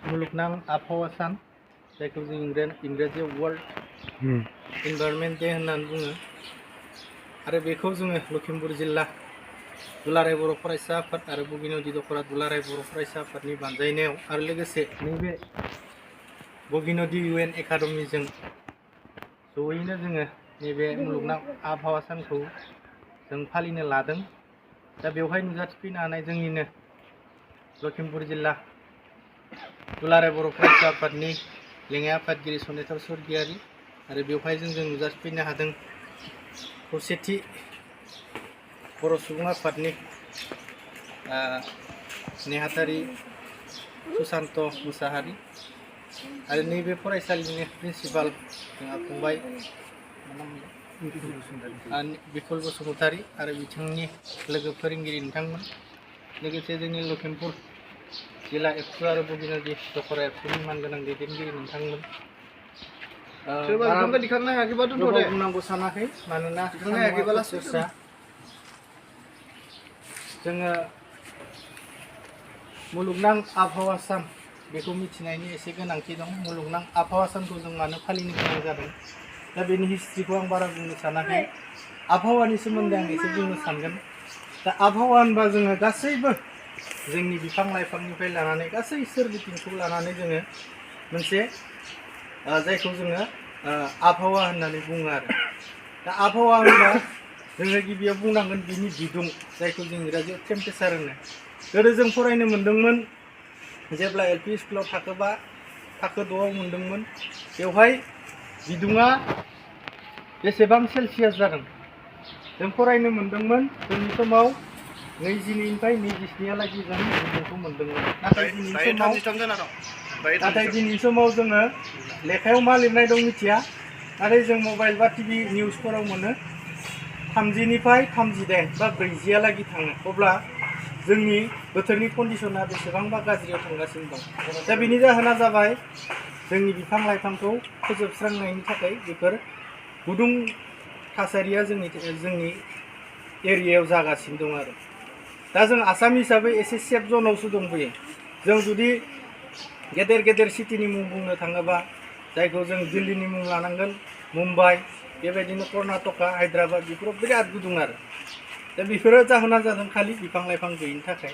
मुलुगनां आबहावा सान जायखौ जों इंराजियाव वर्ल्ड इनभाइरनमेन्ट डे होननानै बुङो आरो बेखौ जोङो लखिमपुर जिल्ला दुलाराय बर' फरायसा आफाद आरो बगिनदि दख'रा दुलाराय बर' फरायसा आफादनि बानजायनायाव आरो लोगोसे नैबे बगिनदि UN एकाडेमिजों जयैनो जोङो नैबे मुलुगनां आबहावा सानखौ जों फालिनो लादों। दा बेवहाय नुजाथिफैनो हानाय जोंनिनो लखिमपुर जिल्ला दुलाराय बर' फरायसा आफादनि लेङाइ आफादगिरि सनेथर स्वर्गियारि आरो बेवहाय जों नुजाथिफैनो हादों खौसेथि बर' सुबुं आफादनि नेहाथारि सुशान्त मुसाहारि आरो नैबे फरायसालिनि प्रिन्सिपाल जोंहा फंबाय बिपुल बसुमतारी आरो बिथांनि लोगो फोरोंगिरि नोंथांमोन लोगोसे जोंनि लखिमपुर जिल्ला एबसु आरो बगिनदि दख'रा एबसुनि मानगोनां दैदेनगिरि नोंथांमोन बुंनांगौ सानाखै मानोना जोङो मुलुगनां आबहावा सान बेखौ मिथिनायनि एसे गोनांथि दं। मुलुगनां आबहावा सानखौ जों मानो फालिनो गोनां जादों दा बेनि हिस्ट्रिखौ आं बारा बुंनो सानाखै। आबहावानि सोमोन्दै आं एसे बुंनो सानगोन। दा आबहावा होनबा जोङो गासैबो जोंनि बिफां लाइफांनिफ्राय लानानै गासै सोरबिथिंखौ लानानै जोङो मोनसे जायखौ जोङो आबहावा होननानै बुङो आरो। दा आबहावा होनबा जोङो गिबियाव बुंनांगोन बिनि बिदुं जायखौ जों इंराजियाव टेम्पारेचार होनो। गोदो जों फरायनो मोन्दोंमोन जेब्ला LP स्कुलाव थाखो 6आव मोन्दोंमोन बेवहाय बिदुङा बेसेबां सेलसियास जादों जों फरायनो मोन्दोंमोन जोंनि समाव 22निफ्राय 27हालागै जों बिदुंखौ मोन्दोंमोन। नाथाय दिनैनि समाव जोङो लेखायाव मा लिरनाय दं मिथिया नाथाय जों मबाइल बा टिभि निउसफोराव मोनो 30निफ्राय 38 बा 40हालागै थाङो। अब्ला जोंनि बोथोरनि कन्डिसना बेसेबांबा गाज्रियाव थांगासिनो दं। दा बेनि जाहोना जाबाय जोंनि बिफां लाइफांखौ फोजोबस्रांनायनि थाखाय बेफोर गुदुं थासारिया जोंनि एरियायाव जागासिनो दं आरो। दा जों आसाम हिसाबै एसे सेफ जनावसो दंबोयो। जों जुदि गेदेर गेदेर सिटिनि मुं बुंनो थाङोबा जायखौ जों दिल्लीनि मुं लानांगोन, मुम्बाइ, बेबायदिनो कर्नाटका, हायद्राबाद बेफोराव बिराद गुदुं आरो। दा बेफोरो जाहोना जादों खालि बिफां लाइफां गैयिनि थाखाय।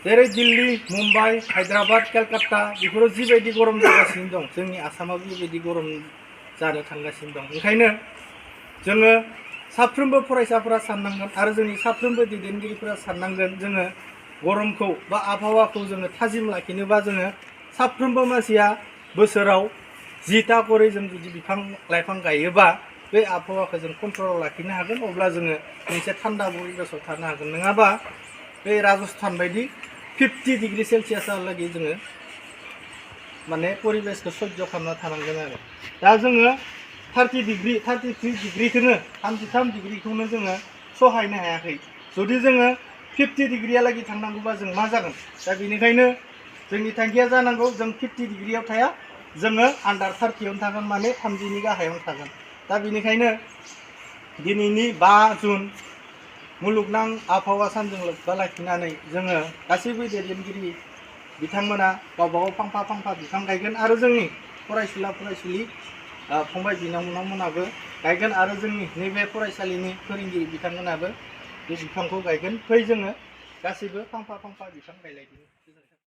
जेरै दिल्ली, मुम्बाइ, हायद्राबाद, केलकाता बेफोराव जिबायदि गरम जागासिनो दं जोंनि आसामाव बेबायदि गरम जानो थांगासिनो दं। ओंखायनो जोङो साफ्रोमबो फरायसाफोरा साननांगोन आरो जोंनि साफ्रोमबो दैदेनगिरिफोरा साननांगोन जोङो गरमखौ बा आबहावाखौ जोङो थाजिम लाखिनोबा जोङो साफ्रोमबो मानसिया बोसोराव 10टा करै जों जुदि बिफां लाइफां गायोबा बे आबहावाखौ जों कन्ट्रलाव लाखिनो हागोन। अब्ला जोङो मोनसे थान्दा परिबेसाव थानो हागोन। नङाबा बे राजस्थान बायदि 50 डिग्री सेलसियासहालागै जोङो माने परिबेसखौ सह्य खालामना थानांगोन आरो। दा जोङो 33 डिग्रीखौनो 33 डिग्रीखौनो जोङो सहायनो हायाखै। जुदि जोङो 50 डिग्रीहालागै थांनांगौबा जों मा जागोन? दा बेनिखायनो जोंनि थांखिया जानांगौ जों 50 डिग्रीयाव थाया, जोङो आन्डार 30आवनो थागोन, माने 30नि गाहायावनो थागोन। दा बेनिखायनो दिनैनि 5 जुन मुलुगनां आबहावा सानजों लोब्बा लाखिनानै जोङो गासैबो दैदेनगिरि बिथांमोना गावबागाव फांफा बिफां गायगोन आरो जोंनि फरायसुला फरायसुलि फंबाय बिनानावमोनाबो गायगोन आरो जोंनि नैबे फरायसालिनि फोरोंगिरि बिथांमोनाबो बे बिफांखौ गायगोन। फै जोङो गासैबो फांफा बिफां गायलायगोन।